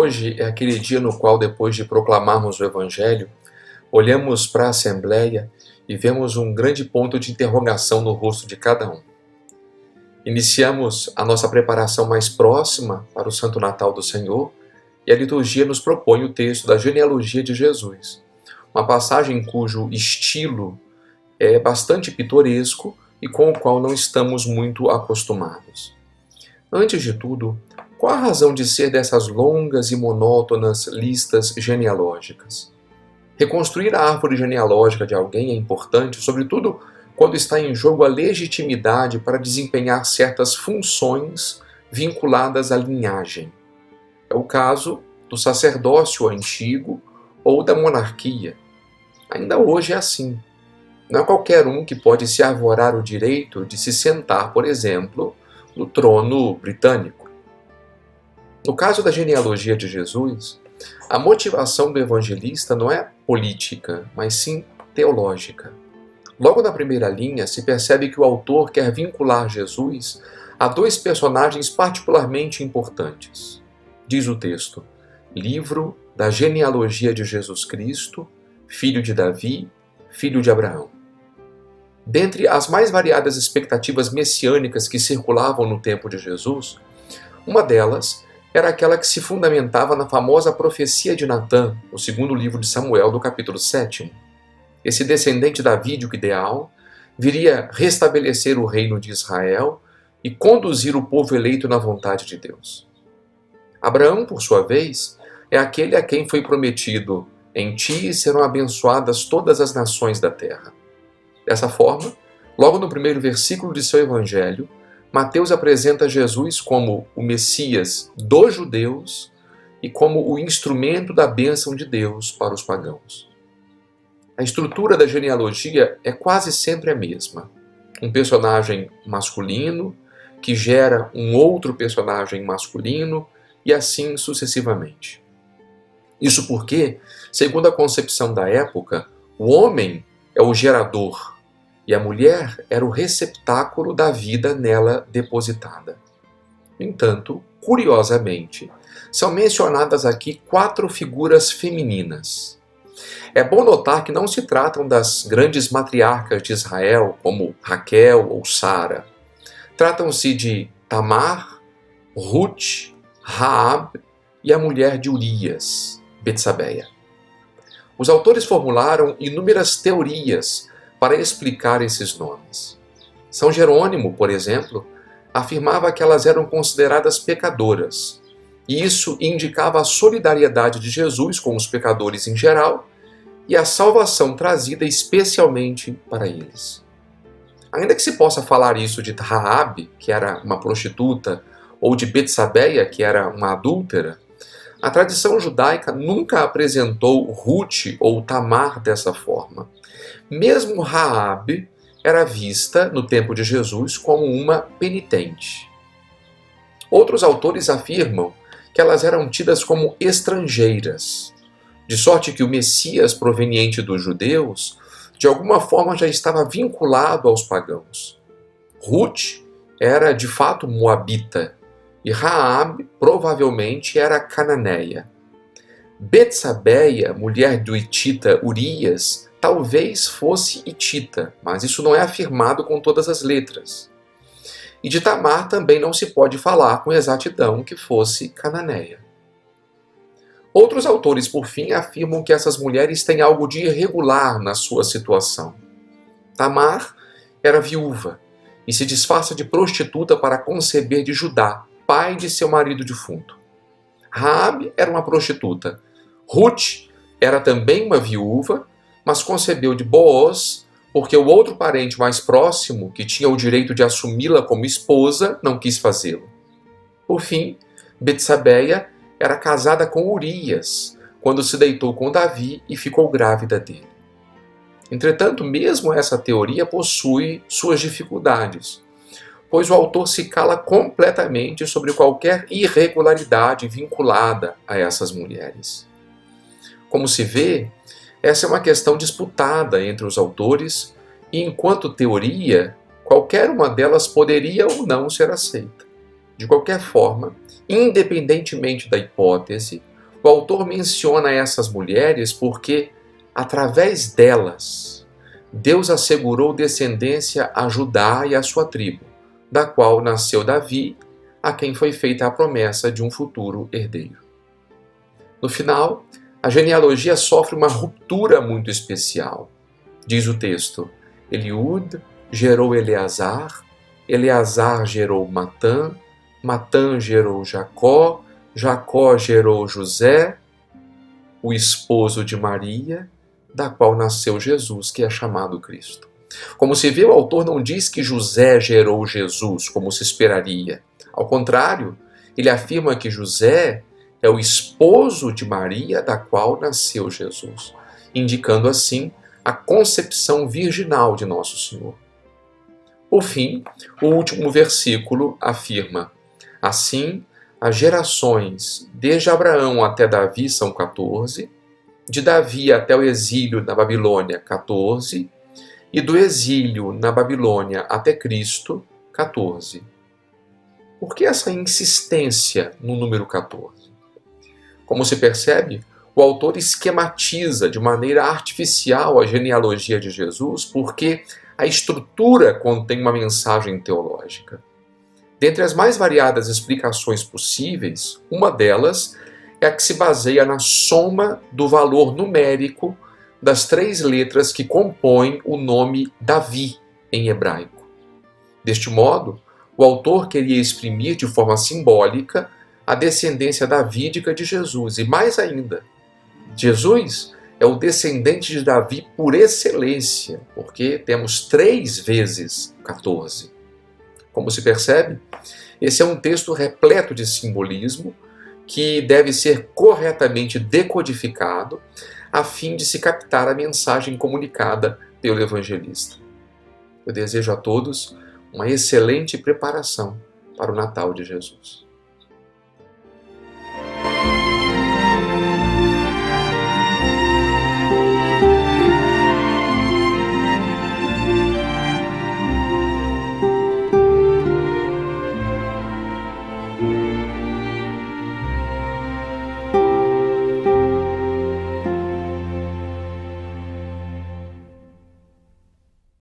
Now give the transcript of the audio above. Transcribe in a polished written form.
Hoje é aquele dia no qual, depois de proclamarmos o Evangelho, olhamos para a Assembleia e vemos um grande ponto de interrogação no rosto de cada um. Iniciamos a nossa preparação mais próxima para o Santo Natal do Senhor e a liturgia nos propõe o texto da genealogia de Jesus, uma passagem cujo estilo é bastante pitoresco e com o qual não estamos muito acostumados. Antes de tudo, qual a razão de ser dessas longas e monótonas listas genealógicas? Reconstruir a árvore genealógica de alguém é importante, sobretudo quando está em jogo a legitimidade para desempenhar certas funções vinculadas à linhagem. É o caso do sacerdócio antigo ou da monarquia. Ainda hoje é assim. Não é qualquer um que pode se arvorar o direito de se sentar, por exemplo, no trono britânico. No caso da genealogia de Jesus, a motivação do evangelista não é política, mas sim teológica. Logo na primeira linha, se percebe que o autor quer vincular Jesus a dois personagens particularmente importantes. Diz o texto: livro da genealogia de Jesus Cristo, filho de Davi, filho de Abraão. Dentre as mais variadas expectativas messiânicas que circulavam no tempo de Jesus, uma delas era aquela que se fundamentava na famosa profecia de Natã, no segundo livro de Samuel, do capítulo 7. Esse descendente davídico ideal viria restabelecer o reino de Israel e conduzir o povo eleito na vontade de Deus. Abraão, por sua vez, é aquele a quem foi prometido: em ti serão abençoadas todas as nações da terra. Dessa forma, logo no primeiro versículo de seu evangelho, Mateus apresenta Jesus como o Messias dos judeus e como o instrumento da bênção de Deus para os pagãos. A estrutura da genealogia é quase sempre a mesma. Um personagem masculino que gera um outro personagem masculino e assim sucessivamente. Isso porque, segundo a concepção da época, o homem é o gerador e a mulher era o receptáculo da vida nela depositada. No entanto, curiosamente, são mencionadas aqui 4 figuras femininas. É bom notar que não se tratam das grandes matriarcas de Israel, como Raquel ou Sara. Tratam-se de Tamar, Ruth, Raab e a mulher de Urias, Betsabeia. Os autores formularam inúmeras teorias para explicar esses nomes. São Jerônimo, por exemplo, afirmava que elas eram consideradas pecadoras, e isso indicava a solidariedade de Jesus com os pecadores em geral e a salvação trazida especialmente para eles. Ainda que se possa falar isso de Raabe, que era uma prostituta, ou de Betsabeia, que era uma adúltera, a tradição judaica nunca apresentou Ruth ou Tamar dessa forma. Mesmo Raabe era vista, no tempo de Jesus, como uma penitente. Outros autores afirmam que elas eram tidas como estrangeiras, de sorte que o Messias proveniente dos judeus, de alguma forma já estava vinculado aos pagãos. Ruth era de fato moabita, e Raabe provavelmente era cananeia. Betsabeia, mulher do hitita Urias, talvez fosse hitita, mas isso não é afirmado com todas as letras. E de Tamar também não se pode falar com exatidão que fosse cananeia. Outros autores, por fim, afirmam que essas mulheres têm algo de irregular na sua situação. Tamar era viúva e se disfarça de prostituta para conceber de Judá, pai de seu marido defunto. Raabe era uma prostituta. Ruth era também uma viúva, mas concebeu de Booz porque o outro parente mais próximo, que tinha o direito de assumi-la como esposa, não quis fazê-lo. Por fim, Betsabeia era casada com Urias, quando se deitou com Davi e ficou grávida dele. Entretanto, mesmo essa teoria possui suas dificuldades, pois o autor se cala completamente sobre qualquer irregularidade vinculada a essas mulheres. Como se vê, essa é uma questão disputada entre os autores e, enquanto teoria, qualquer uma delas poderia ou não ser aceita. De qualquer forma, independentemente da hipótese, O autor menciona essas mulheres porque, através delas, Deus assegurou descendência a Judá e a sua tribo, da qual nasceu Davi, a quem foi feita a promessa de um futuro herdeiro. No final, a genealogia sofre uma ruptura muito especial. Diz o texto: Eliúde gerou Eleazar, Eleazar gerou Matã, Matã gerou Jacó, Jacó gerou José, o esposo de Maria, da qual nasceu Jesus, que é chamado Cristo. Como se vê, o autor não diz que José gerou Jesus, como se esperaria. Ao contrário, ele afirma que José é o esposo de Maria, da qual nasceu Jesus, indicando assim a concepção virginal de Nosso Senhor. Por fim, o último versículo afirma: assim, as gerações desde Abraão até Davi são 14, de Davi até o exílio na Babilônia, 14, e do exílio na Babilônia até Cristo, 14. Por que essa insistência no número 14? Como se percebe, o autor esquematiza de maneira artificial a genealogia de Jesus porque a estrutura contém uma mensagem teológica. Dentre as mais variadas explicações possíveis, uma delas é a que se baseia na soma do valor numérico das 3 letras que compõem o nome Davi em hebraico. Deste modo, o autor queria exprimir de forma simbólica a descendência davídica de Jesus. E mais ainda, Jesus é o descendente de Davi por excelência, porque temos 3 vezes 14. Como se percebe, esse é um texto repleto de simbolismo que deve ser corretamente decodificado a fim de se captar a mensagem comunicada pelo evangelista. Eu desejo a todos uma excelente preparação para o Natal de Jesus.